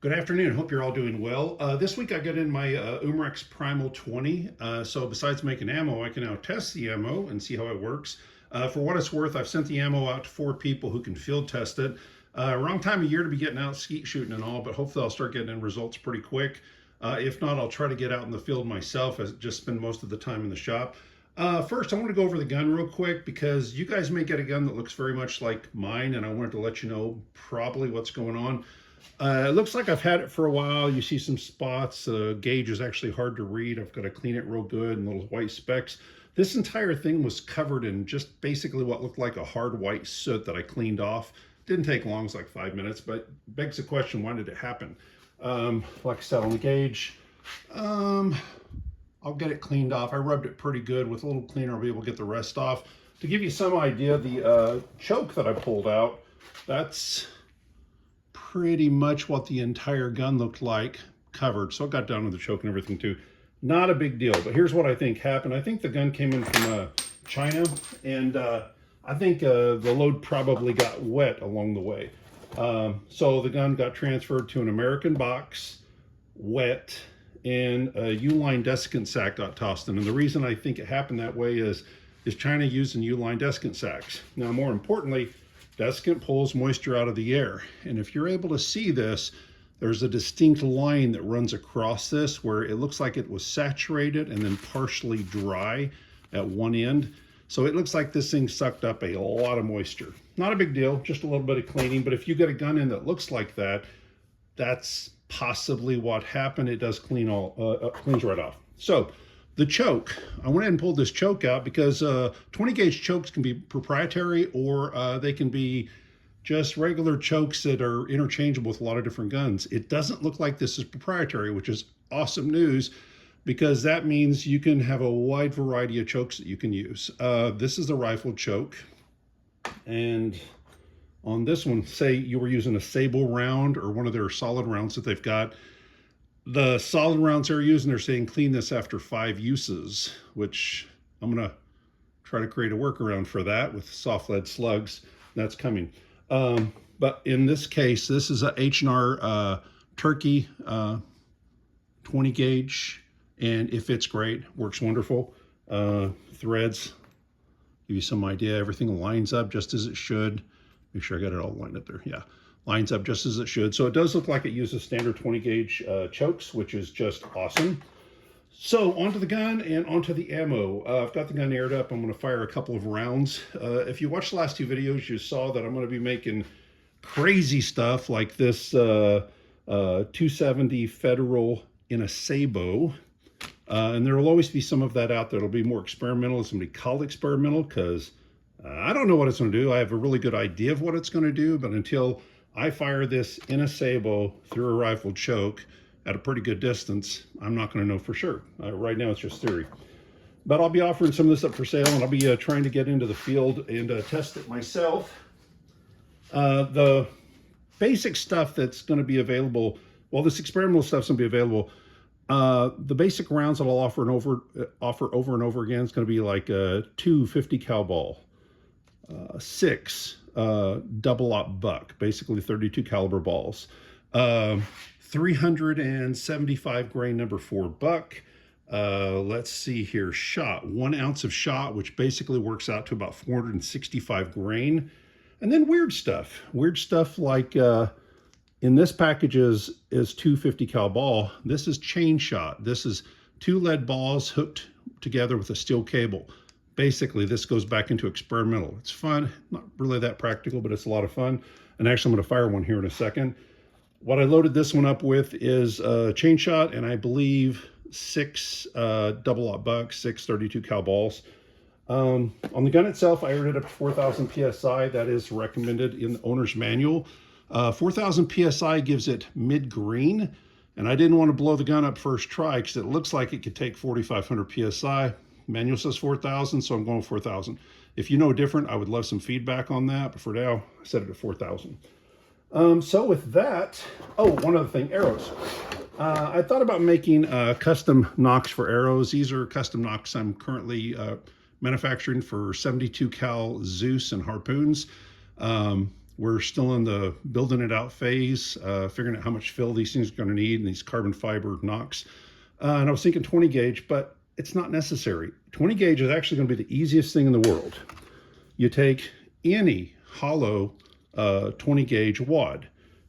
Good afternoon. Hope you're all doing well. This week I got in my Umarex Primal 20. So besides making ammo, I can now test the ammo and see how it works. For what it's worth, I've sent the ammo out to 4 people who can field test it. Wrong time of year to be getting out skeet shooting and all, but hopefully I'll start getting in results pretty quick. If not, I'll try to get out in the field myself, as just spend most of the time in the shop. First, I want to go over the gun real quick because you guys may get a gun that looks very much like mine, and I wanted to let you know probably what's going on. It looks like I've had it for a while. You see some spots. Gauge is actually hard to read. I've got to clean it real good and little white specks. This entire thing was covered in just basically what looked like a hard white soot that I cleaned off. Didn't take long, it's like 5 minutes, but begs the question, why did it happen? Like I said, on the gauge, I'll get it cleaned off. I rubbed it pretty good. With a little cleaner, I'll be able to get the rest off. To give you some idea, the choke that I pulled out, that's pretty much what the entire gun looked like covered. So it got down to the choke and everything too. Not a big deal, but here's what I think happened. I think the gun came in from China, and I think the load probably got wet along the way. So the gun got transferred to an American box, wet, and a U-line desiccant sack got tossed in. And the reason I think it happened that way is China using U-line desiccant sacks. Now, more importantly, desiccant pulls moisture out of the air. And if you're able to see this, there's a distinct line that runs across this where it looks like it was saturated and then partially dry at one end. So it looks like this thing sucked up a lot of moisture. Not a big deal, just a little bit of cleaning. But if you get a gun in that looks like that, that's possibly what happened. It does clean cleans right off. So the choke, I went ahead and pulled this choke out because 20 gauge chokes can be proprietary, or they can be just regular chokes that are interchangeable with a lot of different guns. It doesn't look like this is proprietary, which is awesome news, because that means you can have a wide variety of chokes that you can use. This is a rifle choke, and on this one, say you were using a Sable round or one of their solid rounds that they've got, the solid rounds they're using, they're saying clean this after 5 uses, which I'm gonna try to create a workaround for that with soft lead slugs. That's coming. But in this case, this is a H&R Turkey 20 gauge, and it fits great, works wonderful. Threads, give you some idea, everything lines up just as it should. Make sure I got it all lined up there, yeah. Lines up just as it should. So it does look like it uses standard 20 gauge chokes, which is just awesome. So onto the gun and onto the ammo. I've got the gun aired up. I'm going to fire a couple of rounds. If you watched the last 2 videos, you saw that I'm going to be making crazy stuff like this 270 Federal in a Sabo. And there will always be some of that out there. It'll be more experimental. It's going to be called experimental because I don't know what it's going to do. I have a really good idea of what it's going to do, but until I fire this in a Sabo through a rifle choke at a pretty good distance, I'm not going to know for sure. Right now it's just theory. But I'll be offering some of this up for sale, and I'll be trying to get into the field and test it myself. The basic stuff that's going to be available, well, this experimental stuff's going to be available. The basic rounds that I'll offer over and over again is going to be like a 250 cal ball, 6 double-aught buck, basically 32 caliber balls, 375 grain number 4 buck. Let's see here, shot, 1 ounce of shot, which basically works out to about 465 grain. And then weird stuff like in this package is 250 cal ball. This is chain shot. This is 2 lead balls hooked together with a steel cable. Basically, this goes back into experimental. It's fun, not really that practical, but it's a lot of fun. And actually, I'm going to fire one here in a second. What I loaded this one up with is chain shot, and I believe 6 double-aught bucks, 6 32 cal balls. On the gun itself, I aired it up to 4,000 PSI. That is recommended in the owner's manual. 4,000 PSI gives it mid-green, and I didn't want to blow the gun up first try because it looks like it could take 4,500 PSI. Manual says 4,000, so I'm going 4,000. If you know different, I would love some feedback on that, but for now, I set it at 4,000. So with that, oh, one other thing, arrows. I thought about making custom nocks for arrows. These are custom nocks I'm currently manufacturing for 72 cal Zeus and harpoons. We're still in the building it out phase, figuring out how much fill these things are going to need and these carbon fiber nocks. And I was thinking 20 gauge, but it's not necessary. 20 gauge is actually going to be the easiest thing in the world. You take any hollow 20 gauge wad,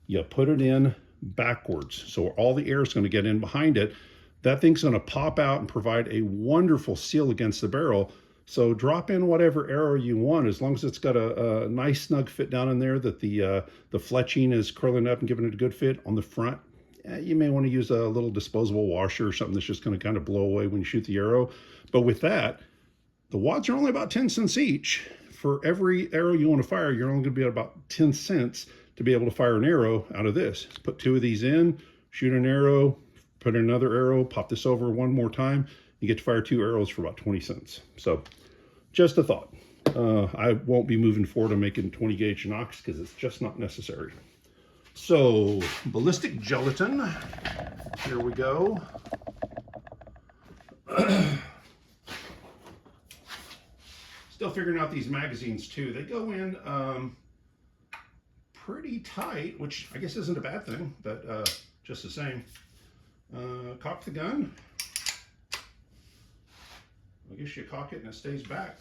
you put it in backwards, so all the air is going to get in behind it. That thing's going to pop out and provide a wonderful seal against the barrel. So drop in whatever arrow you want, as long as it's got a nice snug fit down in there, that the fletching is curling up and giving it a good fit on the front. You may want to use a little disposable washer or something that's just going to kind of blow away when you shoot the arrow. But with that, the wads are only about 10 cents each. For every arrow you want to fire, you're only going to be at about 10 cents to be able to fire an arrow out of this. Put 2 of these in, shoot an arrow, put in another arrow, pop this over one more time. You get to fire 2 arrows for about 20 cents. So just a thought. I won't be moving forward to making 20 gauge nocks because it's just not necessary. So ballistic gelatin, here we go. Still figuring out these magazines too. They go in pretty tight, which I guess isn't a bad thing, but just the same. Cock the gun. I guess you cock it and it stays back.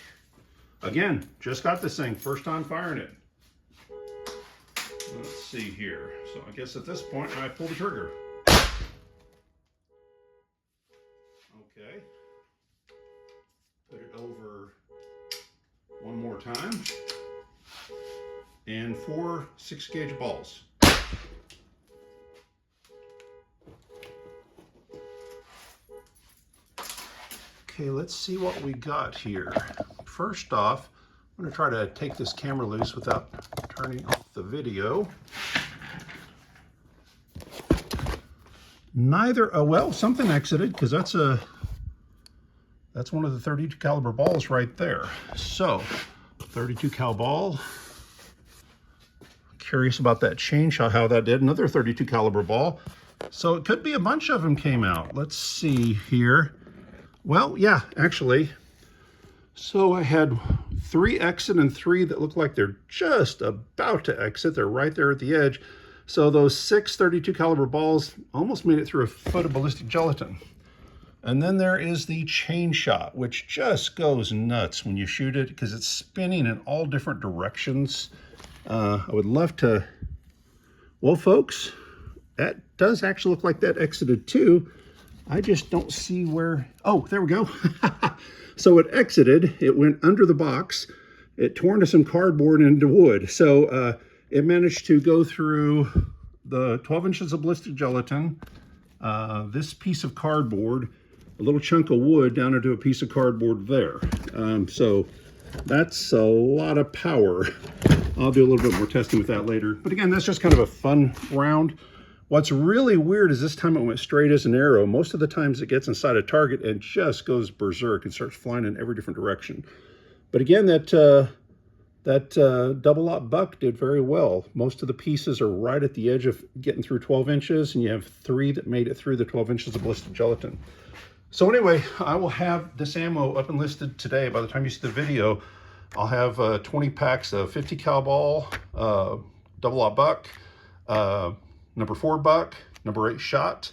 Again, just got this thing, first time firing it. Let's see here. So I guess at this point I pull the trigger. Okay. Put it over one more time. And 4 6-gauge balls. Okay, let's see what we got here. First off, I'm going to try to take this camera loose without turning off the video. Well, something exited, because that's one of the 32 caliber balls right there. So, 32 cal ball. Curious about that change, how that did. Another 32 caliber ball. So it could be a bunch of them came out. Let's see here. Well, yeah, actually. So I had 3 exit and 3 that look like they're just about to exit. They're right there at the edge. So those 6 32 caliber balls almost made it through a foot of ballistic gelatin. And then there is the chain shot, which just goes nuts when you shoot it because it's spinning in all different directions. I would love to, well, folks, that does actually look like that exited too. I just don't see where, oh, there we go. So it exited, it went under the box, it tore into some cardboard and into wood. So it managed to go through the 12 inches of ballistic gelatin, this piece of cardboard, a little chunk of wood down into a piece of cardboard there. So that's a lot of power. I'll do a little bit more testing with that later. But again, that's just kind of a fun round. What's really weird is this time it went straight as an arrow. Most of the times it gets inside a target and just goes berserk and starts flying in every different direction. But again, that double aught buck did very well. Most of the pieces are right at the edge of getting through 12 inches, and you have 3 that made it through the 12 inches of ballistic gelatin. So anyway, I will have this ammo up and listed today. By the time you see the video, I'll have 20 packs of 50 cal ball, double aught buck, number 4 buck, number 8 shot,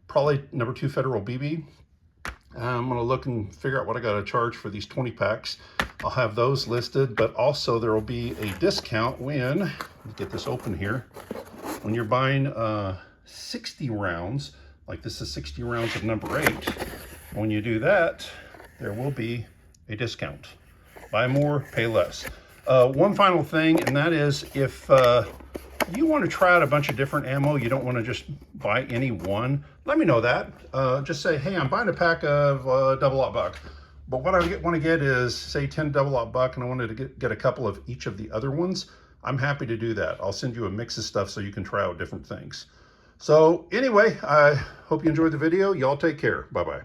probably number 2 federal BB. I'm gonna look and figure out what I gotta charge for these 20 packs. I'll have those listed, but also there will be a discount when, let me get this open here, when you're buying 60 rounds, like this is 60 rounds of number 8. When you do that, there will be a discount. Buy more, pay less. One final thing, and that is if you want to try out a bunch of different ammo, you don't want to just buy any one, let me know that. Just say, hey, I'm buying a pack of double aught buck. But what I want to get is, say, 10 double aught buck, and I wanted to get a couple of each of the other ones. I'm happy to do that. I'll send you a mix of stuff so you can try out different things. So anyway, I hope you enjoyed the video. Y'all take care. Bye-bye.